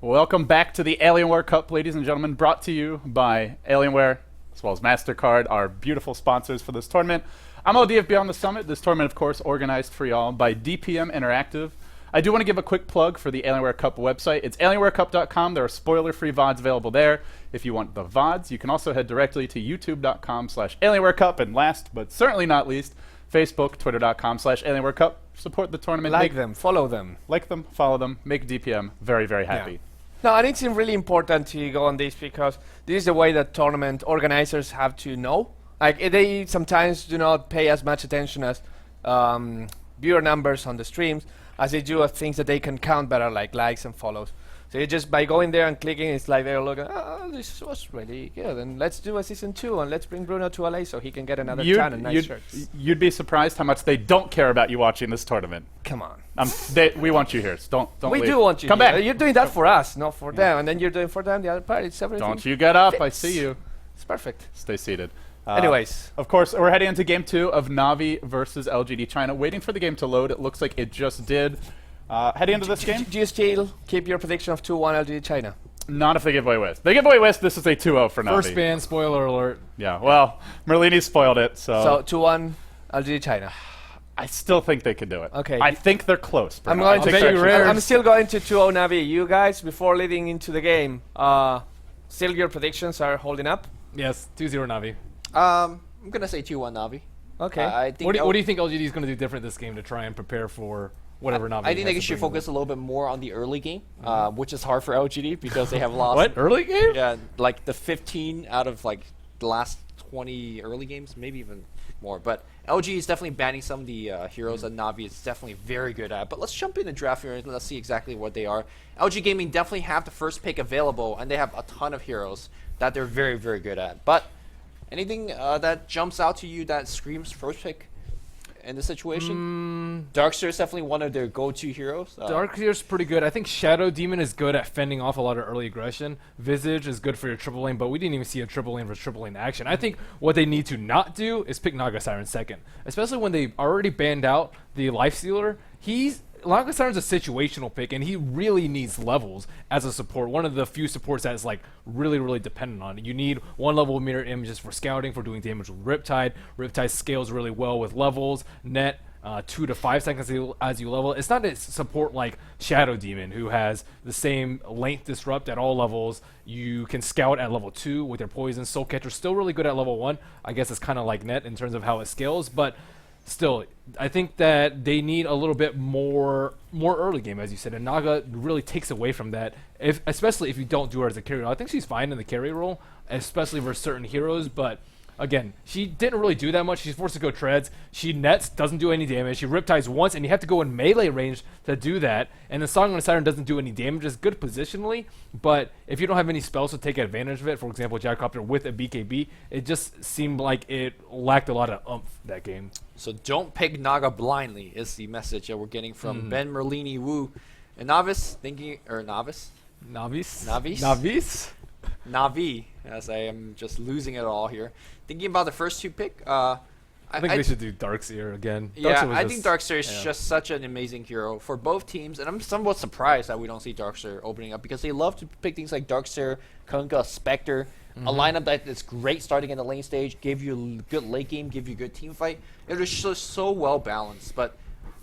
Welcome back to the Alienware Cup, ladies and gentlemen, brought to you by Alienware, as well as MasterCard, our beautiful sponsors for this tournament. I'm OD of Beyond the Summit. This tournament, of course, organized for y'all by DPM Interactive. I do want to give a quick plug for the Alienware Cup website. It's alienwarecup.com. There are spoiler-free VODs available there. If you want the VODs, you can also head directly to youtube.com/alienwarecup. And last, but certainly not least, Facebook, twitter.com/alienwarecup. Support the tournament. Like them, follow them. Like them, follow them, make DPM very, very happy. Yeah. No, I think it's really important to go on this because this is the way that tournament organizers have to know. Like they sometimes do not pay as much attention as viewer numbers on the streams as they do of things that they can count better, like likes and follows. So you just by going there and clicking, it's like they're looking, oh, this was really good, and let's do a season 2, and let's bring Bruno to LA so he can get another 10 and nice shirts. You'd be surprised how much they don't care about you watching this tournament. Come on. We want you here, so don't We leave. do want you Come here. back. You're doing that for us, not for them, and then you're doing for them the other part. It's everything. Don't you get up, fits. I see you. It's perfect. Stay seated. Anyways. Of course, we're heading into Game 2 of Navi versus LGD China. Waiting for the game to load. It looks like it just did. Heading into this game. Do you still keep your prediction of 2-1 LGD China? Not if they give away West. They give away West, this is a 2-0 for Navi. First ban, spoiler alert. Yeah, well, Merlini spoiled it, So 2-1 LGD China. I still think they could do it. Okay. I think they're close. I'm Bruno. going to I'm still going to 2-0 Navi. You guys, before leading into the game, still your predictions are holding up? Yes, 2-0 Navi. I'm gonna say 2-1 Navi. Okay. I think What do you think LGD is going to do different this game to try and prepare for whatever Navi? I think they has to should bring focus a little bit more on the early game, which is hard for LGD because they have lost. What, early game? Yeah, like the 15 out of like the last 20 early games, maybe even more. But LG is definitely banning some of the heroes that Navi is definitely very good at. But let's jump in the draft here and let's see exactly what they are. LG Gaming definitely have the first pick available, and they have a ton of heroes that they're very, very good at. But anything that jumps out to you that screams first pick in this situation? Darkseer is definitely one of their go-to heroes. Darkseer's pretty good. I think Shadow Demon is good at fending off a lot of early aggression. Visage is good for your triple lane, but we didn't even see a triple lane versus triple lane action. I think what they need to not do is pick Naga Siren second, especially when they already banned out the Lifestealer. Naga Siren's a situational pick, and he really needs levels as a support. One of the few supports that is like really, really dependent on it. You need 1 level of mirror images for scouting, for doing damage with Riptide. Riptide scales really well with levels. Net 2 to 5 seconds as you level. It's not a support like Shadow Demon, who has the same length disrupt at all levels. You can scout at level 2 with your poison. Soul Catcher's still really good at level 1. I guess it's kind of like Net in terms of how it scales, but still, I think that they need a little bit more early game, as you said, and Naga really takes away from that, especially if you don't do her as a carry role. I think she's fine in the carry role, especially for certain heroes, but again, she didn't really do that much. She's forced to go treads. She nets, doesn't do any damage. She riptides once, and you have to go in melee range to do that. And the Song on the Siren doesn't do any damage. It's good positionally, but if you don't have any spells to take advantage of it, for example, Jackcopter with a BKB, it just seemed like it lacked a lot of oomph that game. So don't pick Naga blindly is the message that we're getting from Ben Merlini Wu. A novice thinking, or novice? Navis? Navi, as I am just losing it all here. Thinking about the first 2 pick, I think they should do Darkseer again. Yeah, I think Darkseer is just such an amazing hero for both teams, and I'm somewhat surprised that we don't see Darkseer opening up because they love to pick things like Darkseer, Kunkka, Spectre, a lineup that is great starting in the lane stage, give you a good late game, give you a good team fight. It is just so well balanced, but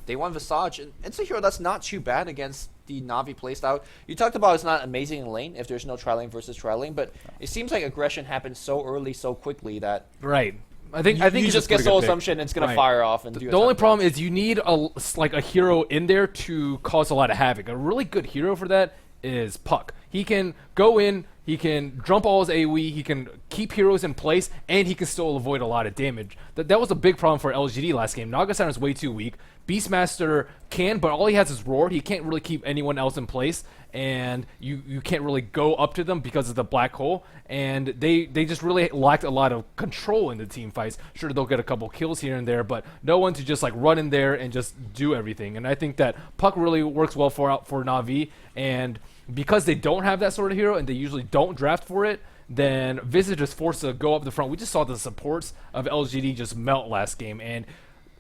they won Visage, and it's a hero that's not too bad against the Navi playstyle. You talked about it's not amazing in lane if there's no tri-lane versus tri-lane, but it seems like aggression happens so early, so quickly that right. I think you just get Soul Assumption and it's gonna fire off and do. The only problem is you need a hero in there to cause a lot of havoc. A really good hero for that is Puck. He can go in, he can jump all his AoE, he can keep heroes in place, and he can still avoid a lot of damage. That was a big problem for LGD last game. Naga Siren is way too weak. Beastmaster can, but all he has is Roar. He can't really keep anyone else in place, and you can't really go up to them because of the black hole, and they just really lacked a lot of control in the team fights. Sure, they'll get a couple kills here and there, but no one to just like run in there and just do everything. And I think that Puck really works well for Navi, and because they don't have that sort of hero and they usually don't draft for it, then Visage is forced to go up the front. We just saw the supports of LGD just melt last game, and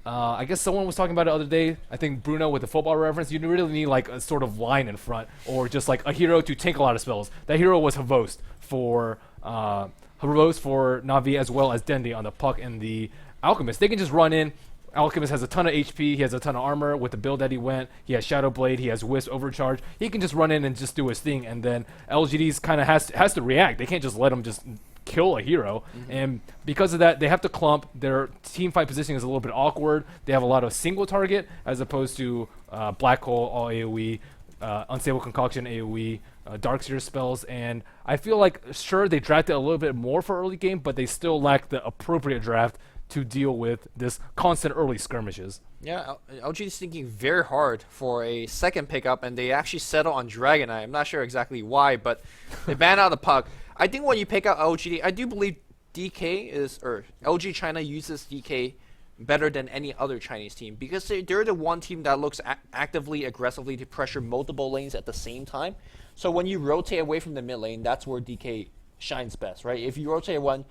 I guess someone was talking about it the other day. I think Bruno with the football reference. You really need like a sort of line in front, or just like a hero to tank a lot of spells. That hero was Havost for Navi, as well as Dendi on the Puck and the Alchemist. They can just run in. Alchemist has a ton of HP. He has a ton of armor with the build that he went. He has Shadow Blade. He has Wisp Overcharge. He can just run in and just do his thing. And then LGD's kind of has to react. They can't just let him just kill a hero. And because of that, they have to clump. Their team fight positioning is a little bit awkward. They have a lot of single target as opposed to Black Hole, all AoE, Unstable Concoction, AoE, Darkseer spells. And I feel like, sure, they drafted a little bit more for early game, but they still lack the appropriate draft to deal with this constant early skirmishes. Yeah, LG is thinking very hard for a second pickup, and they actually settle on Dragonite. I'm not sure exactly why, but they ban out the Puck. I think when you pick out LGD, I do believe LG China uses DK better than any other Chinese team, because they're the one team that looks actively, aggressively to pressure multiple lanes at the same time. So when you rotate away from the mid lane, that's where DK shines best, right? If you rotate one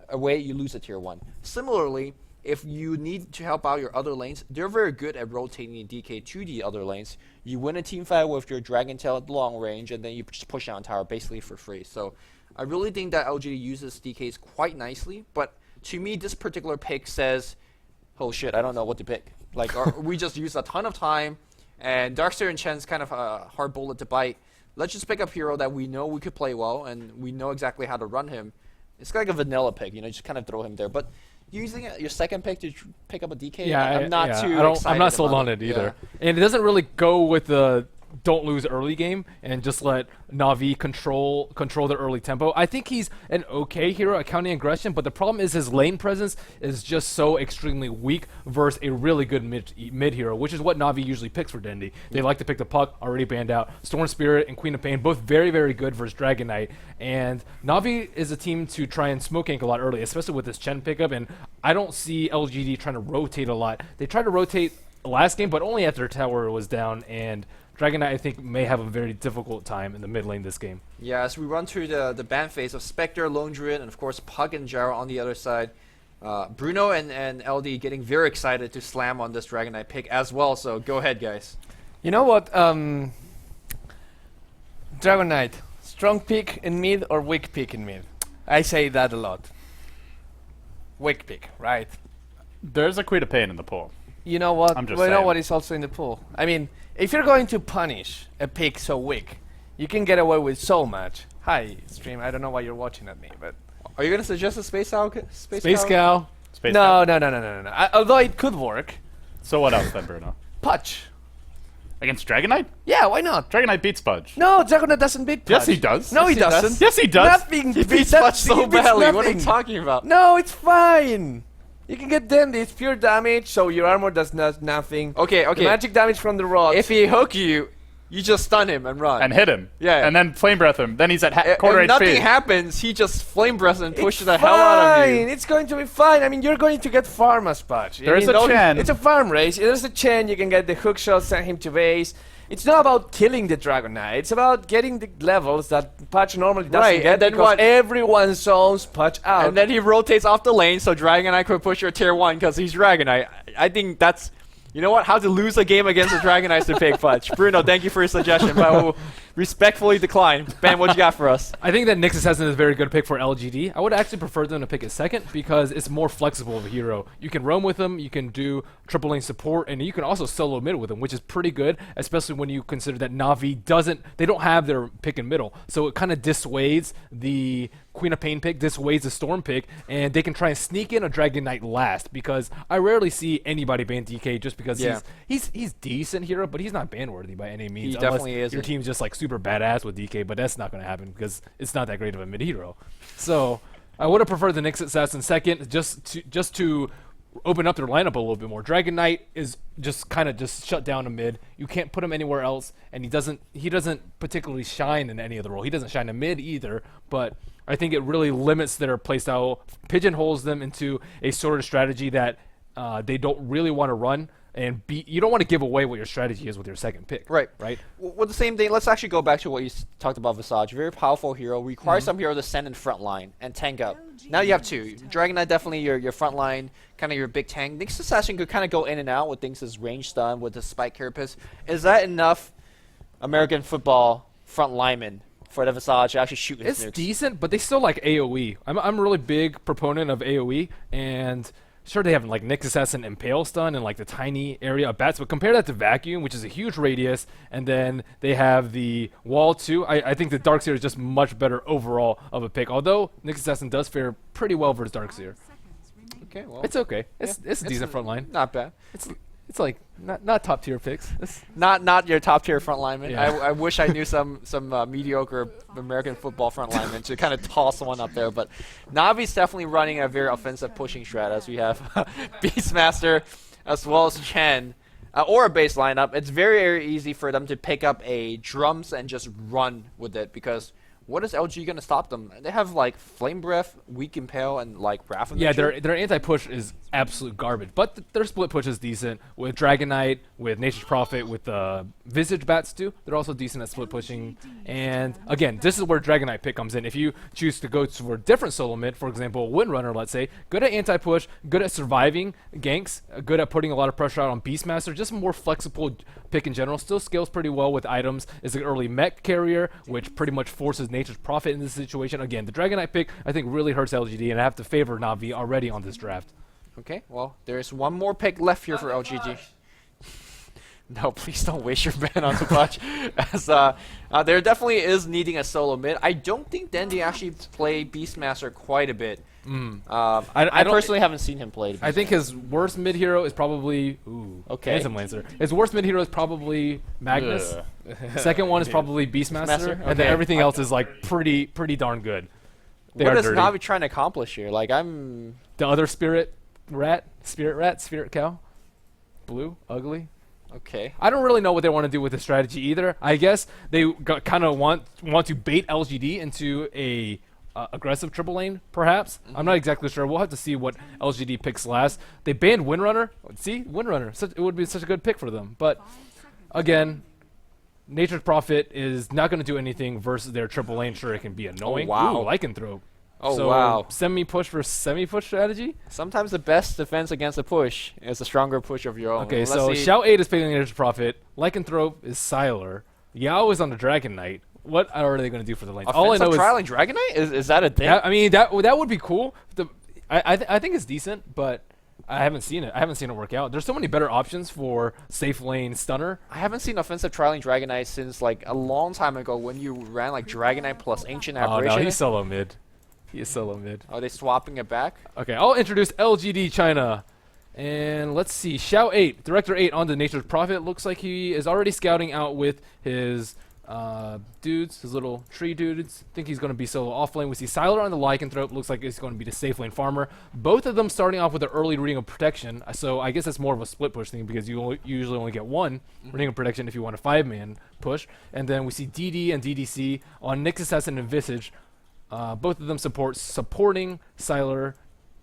away, you lose a tier 1. Similarly, if you need to help out your other lanes, they're very good at rotating DK to the other lanes. You win a team fight with your Dragon Tail at long range, and then you just push down tower basically for free. So I really think that LGD uses DKs quite nicely, but to me, this particular pick says, oh shit, I don't know what to pick. Like, we just used a ton of time, and Darkseer and Chen's kind of a hard bullet to bite. Let's just pick up hero that we know we could play well, and we know exactly how to run him. It's like a vanilla pick, just kind of throw him there. But using your second pick to pick up a DK, I'm not sold on it either. Yeah. And it doesn't really go with the don't lose early game and just let Navi control the early tempo. I think he's an okay hero at counting aggression, but the problem is his lane presence is just so extremely weak versus a really good mid hero, which is what Navi usually picks for Dendi. They like to pick the Puck, already banned out. Storm Spirit and Queen of Pain, both very, very good versus Dragon Knight. And Navi is a team to try and smoke gank a lot early, especially with this Chen pickup, and I don't see LGD trying to rotate a lot. They tried to rotate last game, but only after tower was down, and Dragon Knight, I think, may have a very difficult time in the mid lane this game. Yeah, as we run through the ban phase of Spectre, Lone Druid, and of course Pug and Gyro on the other side, Bruno and LD getting very excited to slam on this Dragon Knight pick as well, so go ahead, guys. You know what? Dragon Knight, strong pick in mid or weak pick in mid? I say that a lot. Weak pick, right? There's a Queen of Pain in the pool. You know what? I'm just you know saying. what is also in the pool? I mean, if you're going to punish a pick so weak, you can get away with so much. Hi, stream. I don't know why you're watching at me, but are you gonna suggest a Space Cow? Space Cow? No. Although it could work. So what else then, Bruno? Pudge. Against Dragon Knight? Yeah, why not? Dragon Knight beats Pudge. No, Dragon Knight doesn't beat Pudge. Yes, he does. No, he doesn't. Yes, he does. Nothing. He beats Pudge so badly. What are you talking about? No, it's fine. You can get them. It's pure damage, so your armor does nothing. Okay. The magic damage from the rod. If he hook you, you just stun him and run. And hit him. Yeah. And then Flame Breath him. Then he's at quarter if HP. nothing happens, he just Flame Breaths and pushes the hell out of you. It's going to be fine. I mean, you're going to get farm as Pudge. There's a Chen. It's a farm race. There's a Chen. You can get the hook shot, send him to base. It's not about killing the Dragon Knight. It's about getting the levels that Pudge normally doesn't get, and then because everyone zones Pudge out. And then he rotates off the lane so Dragon Knight could push your tier 1 because he's Dragon Knight. I think that's, you know what, how to lose a game against the Dragon Knight to pick Pudge. Bruno, thank you for your suggestion, but I will respectfully decline. Ben, what you got for us? I think that Nixus has a very good pick for LGD. I would actually prefer them to pick it second because it's more flexible of a hero. You can roam with him, you can do triple lane support, and you can also solo mid with him, which is pretty good, especially when you consider that Navi they don't have their pick in middle. So it kind of dissuades the Queen of Pain pick, dissuades the Storm pick, and they can try and sneak in a Dragon Knight last, because I rarely see anybody ban DK just because he's decent hero, but he's not ban worthy by any means. He definitely is. Your team's just like super badass with DK, but that's not going to happen because it's not that great of a mid hero. So I would have preferred the Nyx Assassin second, just to open up their lineup a little bit more. Dragon Knight is just kind of just shut down a mid. You can't put him anywhere else, and he doesn't particularly shine in any other role. He doesn't shine in mid either, but I think it really limits their playstyle, pigeonholes them into a sort of strategy that they don't really want to run. and you don't want to give away what your strategy is with your second pick. Right. Right. With the same thing, let's actually go back to what you talked about, Visage. Very powerful hero. Requires some hero to send in front line and tank up. Now you have two. Dragon Knight definitely your front line, kind of your big tank. Nyx Assassin could kind of go in and out with things as range stun with the Spike Carapace. Is that enough American football front lineman for the Visage to actually shoot his It's nukes? decent, but they still like AoE. I'm a really big proponent of AoE, and sure they have like Nyx Assassin Impale Stun and like the tiny area of bats, but compare that to Vacuum, which is a huge radius, and then they have the Wall too. I think the Darkseer is just much better overall of a pick, although Nyx Assassin does fare pretty well versus Darkseer. Okay, well, It's okay. It's a decent front line. not bad. It's like not top tier picks. Not your top tier front lineman. Yeah. I wish I knew some mediocre American football front lineman to kind of toss one up there. But Navi's definitely running a very offensive pushing strat, as we have Beastmaster as well as Chen. Or a base lineup. It's very, very easy for them to pick up a drums and just run with it, because what is LG going to stop them? They have like Flame Breath, Weak Impale, and like Wrath of Yeah, Nature. their anti-push is absolute garbage, but their split push is decent with Dragon Knight, with Nature's Prophet, with Visage Bats too. They're also decent at split pushing. And again, this is where Dragon Knight pick comes in. If you choose to go for a different solo mid, for example, Windrunner, let's say, good at anti-push, good at surviving ganks, good at putting a lot of pressure out on Beastmaster, just more flexible pick in general. Still scales pretty well with items. Is an early mech carrier, which pretty much forces Nature's Prophet in this situation. Again, the Dragon Knight pick I think really hurts LGD, and I have to favor Navi already on this draft. Okay, well, there's one more pick left here for LGG. No, please don't waste your man on the bunch. As there definitely is needing a solo mid. I don't think Dendy actually play Beastmaster quite a bit. I personally haven't seen him play. I think his worst mid hero is probably Phantom Lancer. His worst mid hero is probably Magnus. Second one is probably Beastmaster, and then everything else is like pretty darn good. What is Navi trying to accomplish here? Like the other spirit cow, blue, ugly. Okay. I don't really know what they want to do with the strategy either. I guess they kind of want to bait LGD into a aggressive triple lane, perhaps. I'm not exactly sure. We'll have to see what LGD picks last. They banned Windrunner. See, Windrunner. It would be such a good pick for them. But again, Nature's Prophet is not going to do anything versus their triple lane. Sure, it can be annoying. Oh, wow. Ooh, Lycanthrope. Oh, so, wow. Semi-push versus semi-push strategy? Sometimes the best defense against a push is a stronger push of your own. Okay, Let's so see. Shout 8 is picking Nature's Prophet. Lycanthrope is Sylar. Yao is on the Dragon Knight. What are they going to do for the lane? All I know is trialing Dragon Knight? Is that a thing? I mean, that would be cool. I think it's decent, but I haven't seen it. I haven't seen it work out. There's so many better options for safe lane stunner. I haven't seen offensive trialing Dragon Knight since like a long time ago when you ran like Dragon Knight plus Ancient Aberration. Oh no, he's solo mid. He is solo mid. Are they swapping it back? Okay, I'll introduce LGD China. And let's see, Xiao 8, Director 8 on the Nature's Prophet. Looks like he is already scouting out with his dudes, his little tree dudes. Think he's going to be solo off lane. We see Sylar on the Lycanthrope. Looks like he's going to be the safe lane farmer. Both of them starting off with an early Ring of Protection. So I guess that's more of a split push thing because you usually only get one Ring of Protection if you want a 5-man push. And then we see DD and DDC on Nyx Assassin and Visage. Both of them supporting Sylar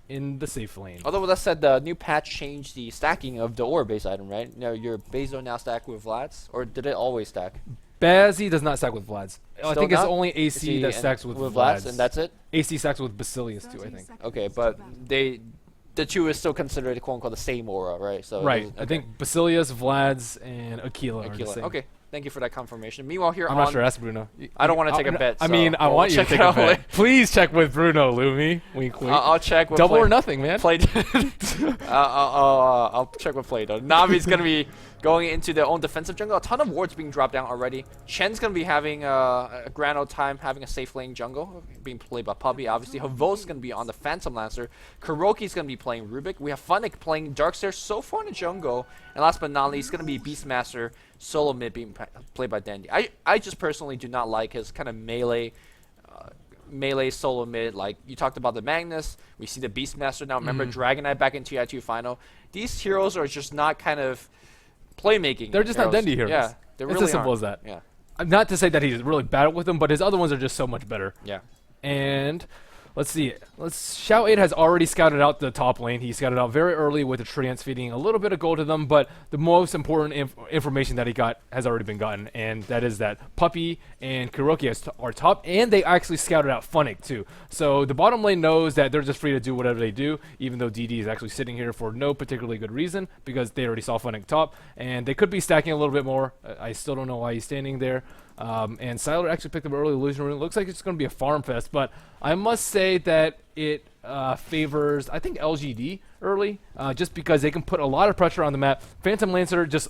in the safe lane. Although with that said, the new patch changed the stacking of the ore base item, right? Now your base zone now stack with Vlad's, or did it always stack? Bazzi does not stack with Vlad's. I think it's only AC that stacks with Vlad's, and that's it? AC stacks with Basilius too, I think. Okay, but the two is still considered quote unquote the same aura, right? So right. Okay. I think Basilius, Vlad's, and Aquila are the same. Okay. Thank you for that confirmation. Meanwhile, here I'm not sure. Ask Bruno. I don't want to take a bet. I mean, I want you to take a bet. Please check with Bruno, Lumi. Wink, wink. I'll check with Double or nothing, man. Play. I'll check with play though. Navi's gonna be going into their own defensive jungle. A ton of wards being dropped down already. Chen's gonna be having a grand old time having a safe lane jungle being played by Puppy. Obviously, Havo's gonna be on the Phantom Lancer. Kuroki's gonna be playing Rubik. We have Funnick playing Darkseer so far in the jungle. And last but not least, gonna be Beastmaster solo mid being played by Dandy. I just personally do not like his kind of melee solo mid. Like you talked about the Magnus, we see the Beastmaster now. Remember Dragon Knight back in TI2 final. These heroes are just not kind of playmaking. They're just not Dendy heroes. Yeah, they're it's really as simple as that. Yeah. Not to say that he's really bad with them, but his other ones are just so much better. Yeah. And Let's see. Xiao 8 has already scouted out the top lane. He scouted out very early with the treants feeding a little bit of gold to them, but the most important information that he got has already been gotten, and that is that Puppey and Kuroki are top, and they actually scouted out Funnick too. So the bottom lane knows that they're just free to do whatever they do, even though DD is actually sitting here for no particularly good reason, because they already saw Funnick top, and they could be stacking a little bit more. I still don't know why he's standing there. And Siler actually picked up early illusion rune. It looks like it's going to be a farm fest, but I must say that it favors, I think, LGD early, just because they can put a lot of pressure on the map. Phantom Lancer just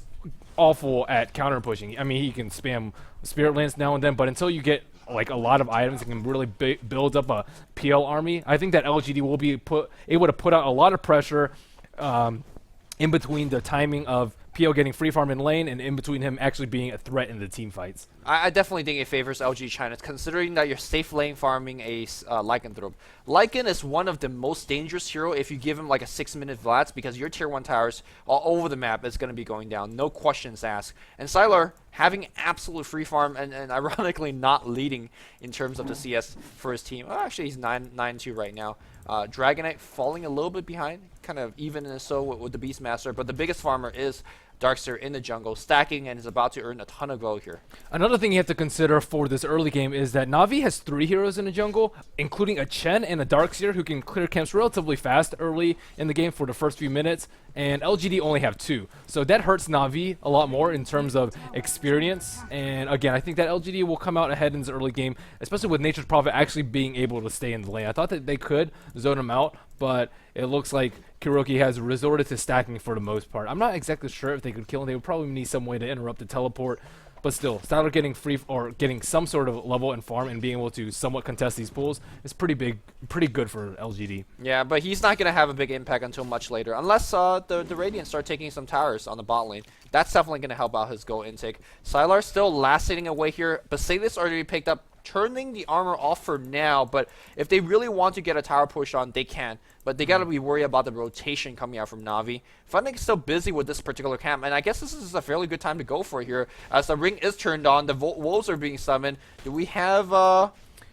awful at counter pushing. I mean, he can spam Spirit Lance now and then, but until you get like a lot of items and can really build up a PL army, I think that LGD will be able to put out a lot of pressure in between the timing of PL getting free farm in lane and in between him actually being a threat in the team fights. I definitely think it favors LG China, considering that you're safe lane farming a Lycanthrope. Lycan is one of the most dangerous hero if you give him like a 6-minute Vlads, because your tier 1 towers all over the map is going to be going down, no questions asked. And Sylar having absolute free farm and ironically not leading in terms of the CS for his team. Oh, actually, he's 9-2 right now. Dragonite falling a little bit behind, kind of even and so with the Beastmaster, but the biggest farmer is Darkseer in the jungle, stacking and is about to earn a ton of gold here. Another thing you have to consider for this early game is that Navi has 3 heroes in the jungle, including a Chen and a Darkseer who can clear camps relatively fast early in the game for the first few minutes, and LGD only have 2. So that hurts Navi a lot more in terms of experience, and again, I think that LGD will come out ahead in this early game, especially with Nature's Prophet actually being able to stay in the lane. I thought that they could zone him out, but it looks like Kuroki has resorted to stacking for the most part. I'm not exactly sure if they could kill him. They would probably need some way to interrupt the teleport. But still, Styler getting free or getting some sort of level and farm and being able to somewhat contest these pools is pretty good for LGD. Yeah, but he's not going to have a big impact until much later, unless the Radiant start taking some towers on the bot lane. That's definitely going to help out his gold intake. Sylar still lasting away here. Basalis already picked up, turning the armor off for now, but if they really want to get a tower push on, they can. But they got to be worried about the rotation coming out from Navi. Funnick is still busy with this particular camp, and I guess this is a fairly good time to go for it here, as the ring is turned on, the wolves are being summoned. Do we have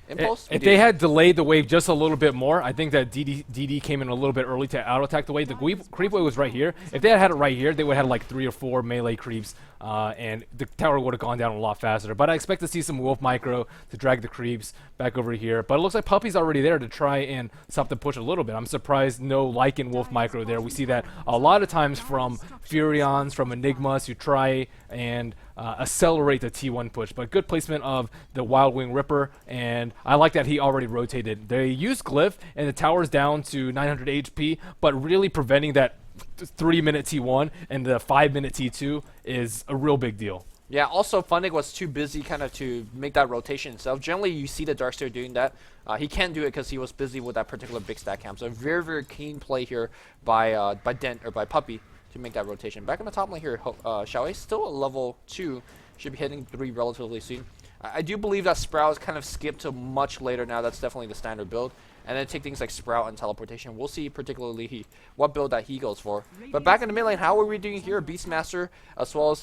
impulse? If they had delayed the wave just a little bit more, I think that DD came in a little bit early to auto-attack the wave. The creep wave was right here. If they had it right here, they would have had like 3 or 4 melee creeps, and the tower would have gone down a lot faster. But I expect to see some wolf micro to drag the creeps back over here. But it looks like Puppey's already there to try and stop the push a little bit. I'm surprised no Lycan wolf micro there. We see that a lot of times from Furions, from Enigmas, who try and accelerate the T1 push, but good placement of the Wild Wing Ripper, and I like that he already rotated. They used Glyph, and the tower's down to 900 HP, but really preventing that 3-minute T1 and the 5-minute T2 is a real big deal. Yeah, also Funnick was too busy kind of to make that rotation himself. Generally, you see the Darkseer doing that. He can't do it because he was busy with that particular big stack camp. So very, very keen play here by Dent or by Puppey to make that rotation. Back on the top lane here, Xiao A still at level 2, should be hitting 3 relatively soon. I do believe that Sprout is kind of skipped to much later now. That's definitely the standard build. And then take things like Sprout and teleportation. We'll see particularly what build that he goes for. But back in the mid lane, how are we doing here? Beastmaster as well as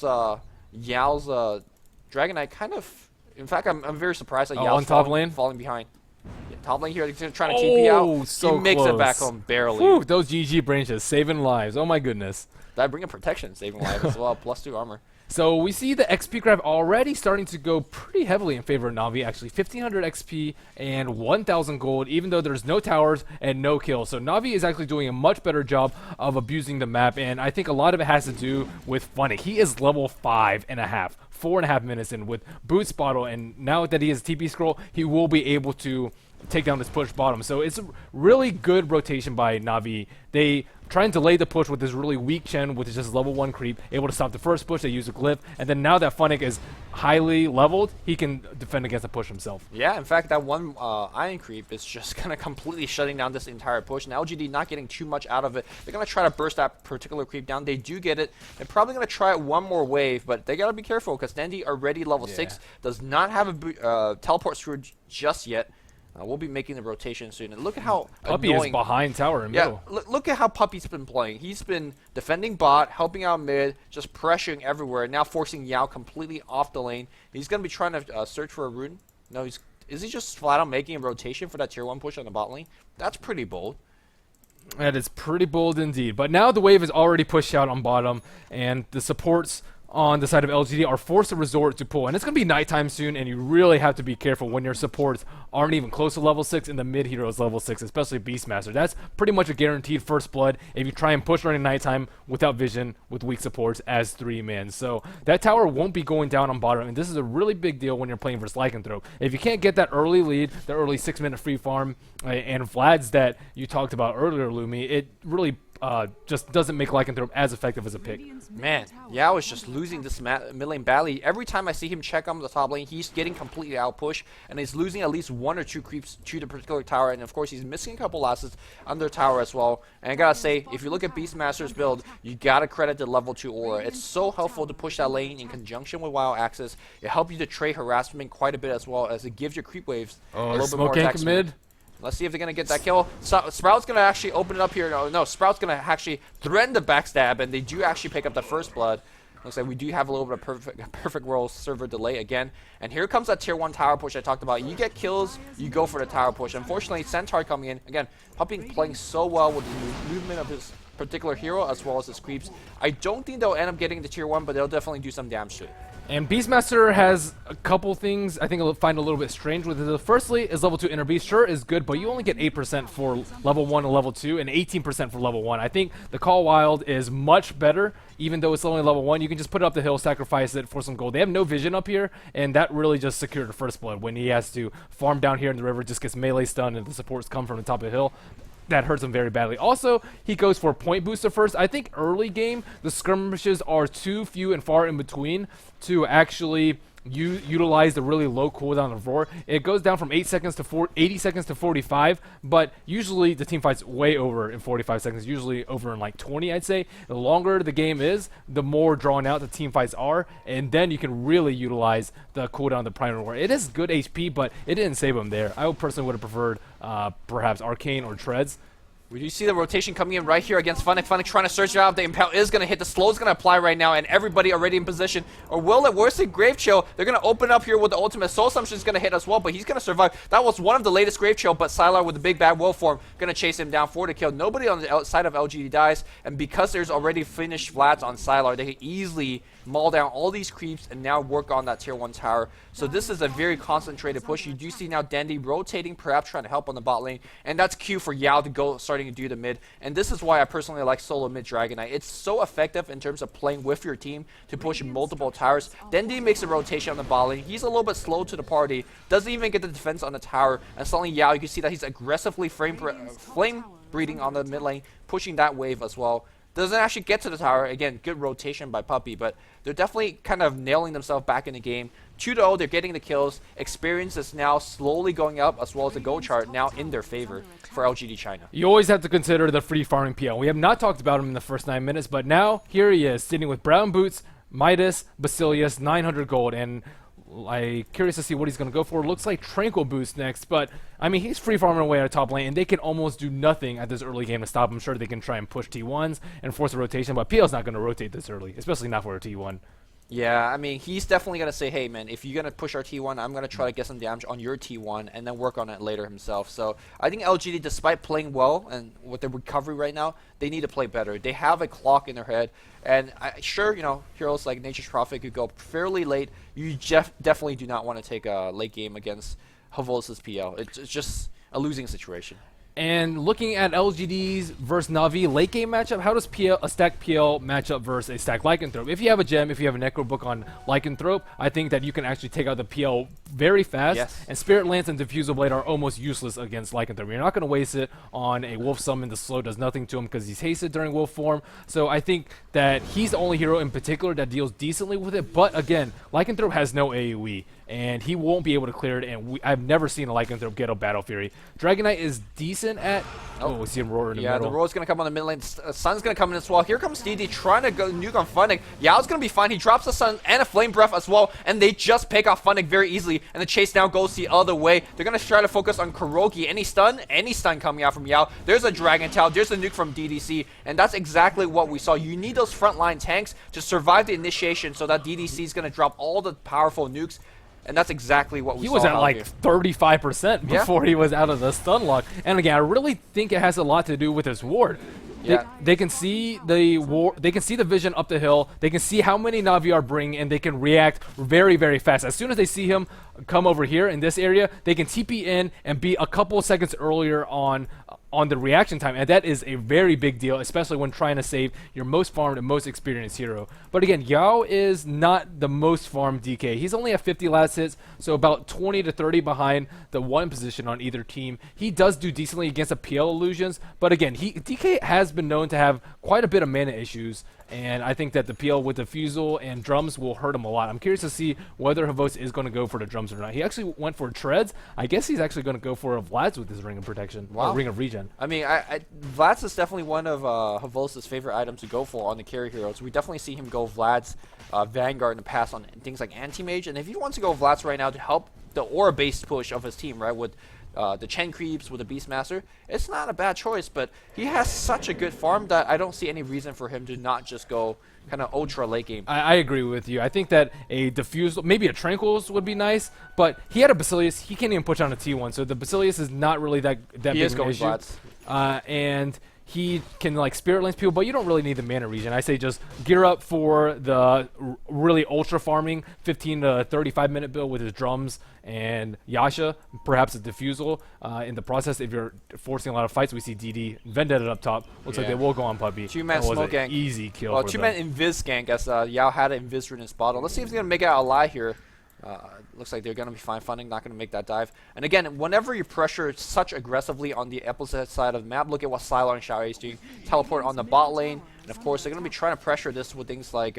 Yao's Dragonite kind of... In fact, I'm very surprised that Yao's falling behind. Yeah, top lane here, they're trying to TP out. So he makes close. it back home barely. Whew, those GG branches saving lives. Oh my goodness. That bring a protection, saving lives as well. +2 armor. So we see the XP grab already starting to go pretty heavily in favor of Navi. Actually, 1500 XP and 1000 gold, even though there's no towers and no kills. So Navi is actually doing a much better job of abusing the map, and I think a lot of it has to do with Funnick. He is level 5.5. 4.5 minutes in with boot spottle, and now that he has TP scroll, he will be able to take down this push bottom. So it's a really good rotation by Navi. They try and delay the push with this really weak Chen, which is just level 1 creep, able to stop the first push. They use a glyph, and then now that Funnick is highly leveled, he can defend against the push himself. Yeah, in fact, that one iron creep is just kind of completely shutting down this entire push. And LGD not getting too much out of it. They're going to try to burst that particular creep down. They do get it. They're probably going to try it one more wave, but they got to be careful because Dandy already level 6, does not have a teleport screw just yet. We'll be making the rotation soon. And look at how Puppey is behind tower in middle. Look at how Puppey's been playing. He's been defending bot, helping out mid, just pressuring everywhere, now forcing Yao completely off the lane. He's going to be trying to search for a rune. No, Is he just flat out making a rotation for that tier 1 push on the bot lane? That's pretty bold. That is pretty bold indeed. But now the wave is already pushed out on bottom, and the supports on the side of LGD are forced to resort to pull. And it's going to be nighttime soon, and you really have to be careful when your supports aren't even close to level 6 and the mid hero is level 6, especially Beastmaster. That's pretty much a guaranteed first blood if you try and push during nighttime without vision with weak supports as 3-man. So that tower won't be going down on bottom, and this is a really big deal when you're playing versus Lycanthrope. If you can't get that early lead, the early 6-minute free farm, and Vlad's that you talked about earlier, Lumi, it really just doesn't make Lycanthrope as effective as a pick. Man, Yao is just losing this mid lane badly. Every time I see him check on the top lane, he's getting completely outpushed, and he's losing at least 1 or 2 creeps to the particular tower, and of course he's missing a couple lasses under tower as well. And I gotta say, if you look at Beastmaster's build, you gotta credit the level 2 aura. It's so helpful to push that lane in conjunction with WoW access. It helps you to trade harassment quite a bit as well, as it gives your creep waves a little bit more attack speed. Mid. Let's see if they're going to get that kill. Sprout's going to actually open it up here. No, Sprout's going to actually threaten the backstab, and they do actually pick up the first blood. Looks like we do have a little bit of perfect world server delay again. And here comes that tier 1 tower push I talked about. You get kills, you go for the tower push. Unfortunately, Centaur coming in. Again, Puppy playing so well with the movement of his particular hero as well as his creeps. I don't think they'll end up getting the tier 1, but they'll definitely do some damage to it. And Beastmaster has a couple things I think I'll find a little bit strange with it. Firstly, is level 2 Inner Beast. Sure, is good, but you only get 8% for level 1 and level 2, and 18% for level 1. I think the Call Wild is much better, even though it's only level 1. You can just put it up the hill, sacrifice it for some gold. They have no vision up here, and that really just secured the first blood. When he has to farm down here in the river, just gets melee stunned, and the supports come from the top of the hill. That hurts him very badly. Also, he goes for point booster first. I think early game, the skirmishes are too few and far in between to actually utilize the really low cooldown of Roar. It goes down from 80 seconds to 45, but usually the team fights way over in 45 seconds, usually over in like 20, I'd say. The longer the game is, the more drawn out the team fights are, and then you can really utilize the cooldown of the Primal Roar. It is good HP, but it didn't save him there. I personally would have preferred perhaps Arcane or Treads. We do see the rotation coming in right here against Funnick. Funnick trying to search it out. The Impel is going to hit. The slow is going to apply right now, and everybody already in position. Or will it? Worse than Grave Chill. They're going to open up here with the ultimate. Soul Assumption is going to hit as well, but he's going to survive. That was one of the latest Grave Chill, but Sylar with the big bad wolf form going to chase him down for the kill. Nobody on the outside of LGD dies, and because there's already finished Vlads on Sylar, they can easily maul down all these creeps and now work on that tier 1 tower. So this is a very concentrated push. You do see now Dandy rotating, perhaps trying to help on the bot lane, and that's Q for Yao to go starting to do the mid. And this is why I personally like solo mid Dragon Knight. It's so effective in terms of playing with your team to push multiple towers. Dandy makes a rotation on the bot lane. He's a little bit slow to the party, doesn't even get the defense on the tower, and suddenly Yao, you can see that he's aggressively flame breeding on the mid lane, pushing that wave as well. Doesn't actually get to the tower. Again, good rotation by Puppy, but they're definitely kind of nailing themselves back in the game. 2-0, they're getting the kills. Experience is now slowly going up, as well as the gold chart now in their favor for LGD China. You always have to consider the free farming PL. We have not talked about him in the first 9 minutes, but now here he is, sitting with Brown Boots, Midas, Basilius, 900 gold, and I'm curious to see what he's going to go for. Looks like Tranquil Boost next, but I mean, he's free farming away at top lane, and they can almost do nothing at this early game to stop him. Sure, they can try and push T1s and force a rotation, but PL's not going to rotate this early, especially not for a T1. Yeah, I mean, he's definitely going to say, hey, man, if you're going to push our T1, I'm going to try to get some damage on your T1 and then work on it later himself. So I think LGD, despite playing well and with their recovery right now, they need to play better. They have a clock in their head. And sure, you know, heroes like Nature's Prophet could go fairly late. You definitely do not want to take a late game against Havolis' PL. It's just a losing situation. And looking at LGD's versus Navi late game matchup, how does a stacked PL match up versus a stacked Lycanthrope? If you have a gem, if you have a Necro book on Lycanthrope, I think that you can actually take out the PL very fast. Yes. And Spirit Lance and Diffusal Blade are almost useless against Lycanthrope. You're not going to waste it on a Wolf Summon. The slow does nothing to him because he's hasted during Wolf form. So I think that he's the only hero in particular that deals decently with it. But again, Lycanthrope has no AoE, and he won't be able to clear it, and I've never seen a Lycanthrope get a Battle Fury. Dragon Knight is decent at... Oh, we see him roar in the middle. Yeah, the roar's going to come on the mid lane. Sun's going to come in as well. Here comes DD trying to go nuke on Funnick. Yao's going to be fine. He drops the Sun and a Flame Breath as well, and they just pick off Funnick very easily, and the chase now goes the other way. They're going to try to focus on Kuroki. Any stun coming out from Yao. There's a Dragon Tail. There's a nuke from DDC, and that's exactly what we saw. You need those frontline tanks to survive the initiation so that DDC is going to drop all the powerful nukes. And that's exactly what we he saw was at out like here. 35% before he was out of the stun lock. And again, I really think it has a lot to do with his ward. Yeah. They can see they can see the vision up the hill. They can see how many Navi are bringing, and they can react very, very fast. As soon as they see him come over here in this area, they can TP in and be a couple of seconds earlier on the reaction time, and that is a very big deal, especially when trying to save your most farmed and most experienced hero. But again, Yao is not the most farmed DK. He's only at 50 last hits, so about 20 to 30 behind the 1 position on either team. He does do decently against the PL illusions, but again, DK has been known to have quite a bit of mana issues, and I think that the PL with the Fusel and drums will hurt him a lot. I'm curious to see whether Havos is going to go for the drums or not. He actually went for treads. I guess he's actually going to go for a Vlad's with his Ring of Protection, or Ring of Regen. I mean, Vlad's is definitely one of Havos' favorite items to go for on the carry heroes. We definitely see him go Vlad's Vanguard in the past on things like Anti-Mage, and if he wants to go Vlad's right now to help the aura-based push of his team, right, with the Chen creeps, with the Beastmaster, it's not a bad choice, but he has such a good farm that I don't see any reason for him to not just go kind of ultra late game. I agree with you. I think that a Diffusal, maybe a Tranquils would be nice, but he had a Basilius. He can't even push on a T1, so the Basilius is not really that big He is of an going issue. Vlad's. And he can like Spirit Lance people, but you don't really need the mana regen. I say just gear up for the really ultra farming 15 to 35 minute build with his drums and Yasha, perhaps a Diffusal in the process. If you're forcing a lot of fights, we see DD Vendetta up top. Looks like they will go on Puppy. Two-man That was smoke an gank. easy kill. Well, for two-man them. invis gank as Yao had an invis in his bottle. Let's see if he's going to make it out alive here. Looks like they're going to be fine funding, not going to make that dive. And again, whenever you pressure such aggressively on the opposite side of the map, look at what Sylar and Xiao is doing. Teleport on the bot lane. And of course, they're going to be trying to pressure this with things like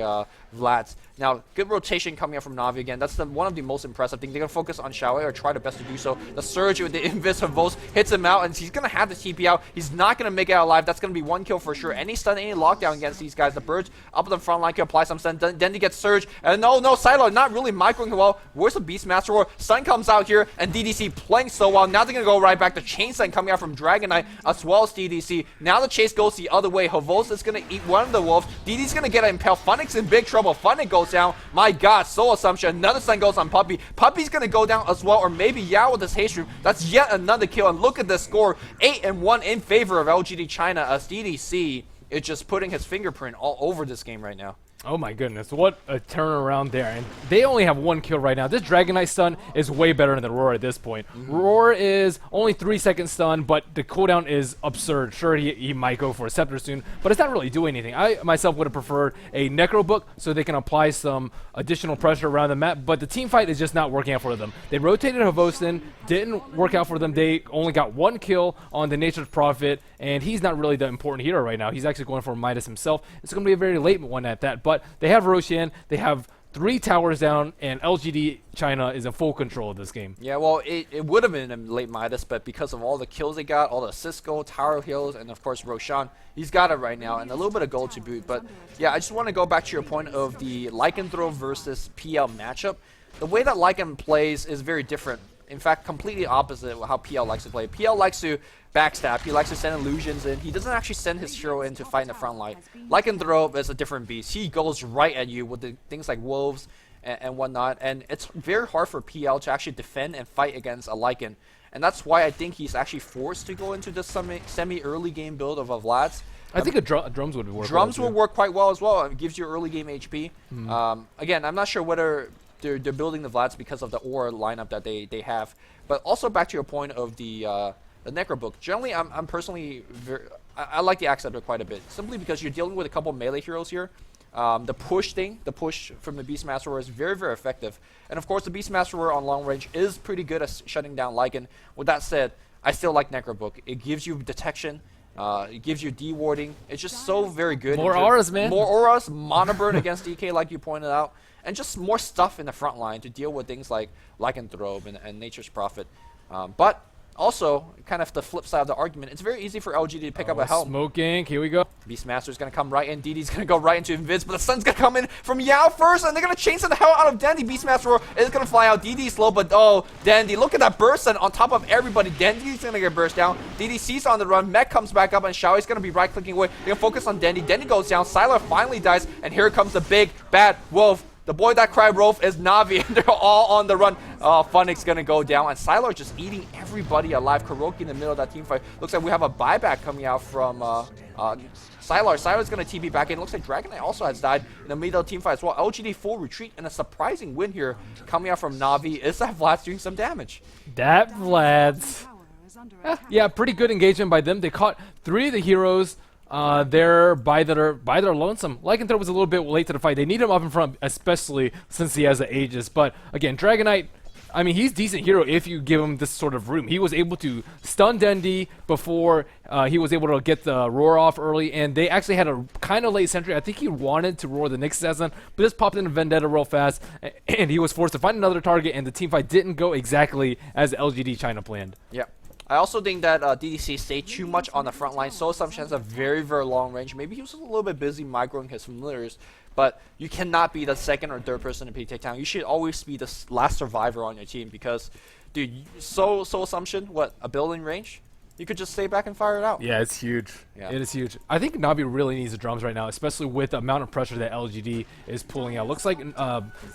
Vlad's. Now, good rotation coming out from Navi again. That's one of the most impressive things. They're going to focus on Xiao or try their best to do so. The Surge with the Invis of Vos hits him out, and he's going to have the TP out. He's not going to make it out alive. That's going to be 1 kill for sure. Any stun, any lockdown against these guys. The Birds up in the front line can apply some stun. Then he gets Surge. And no, Sylar not really microing him well. Where's the Beastmaster War? Stun comes out here, and DDC playing so well. Now they're going to go right back. The Chain Stun coming out from Dragon Knight as well as DDC. Now the chase goes the other way. Havos is going to eat one of the wolves. DD's going to get an impale. Funnick's in big trouble. Funnick goes down. My God, Soul Assumption. Another stun goes on Puppy. Puppy's going to go down as well, or maybe Yao with his haste room. That's yet another kill. And look at the score. 8-1 in favor of LGD China as DDC is just putting his fingerprint all over this game right now. Oh my goodness, what a turnaround there. And they only have 1 kill right now. This Dragon Knight stun is way better than Roar at this point. Roar is only 3 second stun, but the cooldown is absurd. Sure, he might go for a Scepter soon, but it's not really doing anything. I myself would have preferred a Necro Book so they can apply some additional pressure around the map, but the team fight is just not working out for them. They rotated Havosin, didn't work out for them. They only got 1 kill on the Nature's Prophet, and he's not really the important hero right now. He's actually going for Midas himself. It's going to be a very late one at that, but they have Roshan, they have 3 towers down, and LGD China is in full control of this game. Yeah, well, it would have been a late Midas, but because of all the kills they got, all the Cisco, tower kills, and of course Roshan, he's got it right now, and a little bit of gold to boot. But yeah, I just want to go back to your point of the Lycanthrope versus PL matchup. The way that Lycan plays is very different. In fact, completely opposite of how PL likes to play. PL likes to backstab, he likes to send illusions in. He doesn't actually send his hero in to fight in the front line. Lycanthrope is a different beast. He goes right at you with the things like wolves and whatnot, and it's very hard for PL to actually defend and fight against a Lycan. And that's why I think he's actually forced to go into this semi-early game build of a Vlad's. I think drums would work. Drums well will work quite well as well. It gives you early game HP. Again, I'm not sure whether they're building the Vlads because of the aura lineup that they have. But also back to your point of the Necro Book. Generally, I'm personally I like the Axe Scepter quite a bit, simply because you're dealing with a couple melee heroes here. The push from the Beastmaster War is very, very effective. And of course, the Beastmaster War on long range is pretty good at shutting down Lycan. With that said, I still like Necro Book. It gives you detection. It gives you de-warding. It's just so very good. More auras, man. More auras, mono burn against DK, like you pointed out. And just more stuff in the front line to deal with things like Lycanthrope and Nature's Prophet. But also, kind of the flip side of the argument, it's very easy for LGD to pick up a helm. Smoke gank, here we go. Beastmaster's going to come right in. DD's going to go right into Invis, but the Sun's going to come in from Yao first, and they're going to chain the hell out of Dandy. Beastmaster is going to fly out. DD's slow, but oh, Dandy, look at that burst on top of everybody. Dandy's going to get burst down. DD sees on the run. Mech comes back up, and Xiao's going to be right-clicking away. They're going to focus on Dandy. Dandy goes down. Sylar finally dies, and here comes the big, bad wolf. The boy that cried wolf is Navi, and they're all on the run. Funnick's gonna go down, and Sylar just eating everybody alive. Kuroki in the middle of that team fight. Looks like we have a buyback coming out from Sylar. Sylar's gonna TP back in. Looks like Dragon Knight also has died in the middle team fight as well. LGD full retreat and a surprising win here coming out from Navi. Is that Vlad's doing some damage? That Vlad's. Yeah, pretty good engagement by them. They caught 3 of the heroes there by their lonesome. Lycanthrope was a little bit late to the fight. They need him up in front, especially since he has the Aegis. But again, Dragon Knight, I mean, he's a decent hero if you give him this sort of room. He was able to stun Dendi before he was able to get the roar off early, and they actually had a kind of late sentry. I think he wanted to roar the next assassin, but just popped into Vendetta real fast, and he was forced to find another target, and the team fight didn't go exactly as LGD China planned. Yeah. I also think that DDC stayed too much on the front line. So Assumption has a very, very long range. Maybe he was a little bit busy microing his familiars, but you cannot be the second or third person to pick takedown. You should always be the last survivor on your team because, dude, so Assumption, what, a building range? You could just stay back and fire it out. Yeah, it's huge. Yeah. It is huge. I think Navi really needs the drums right now, especially with the amount of pressure that LGD is pulling out. Looks like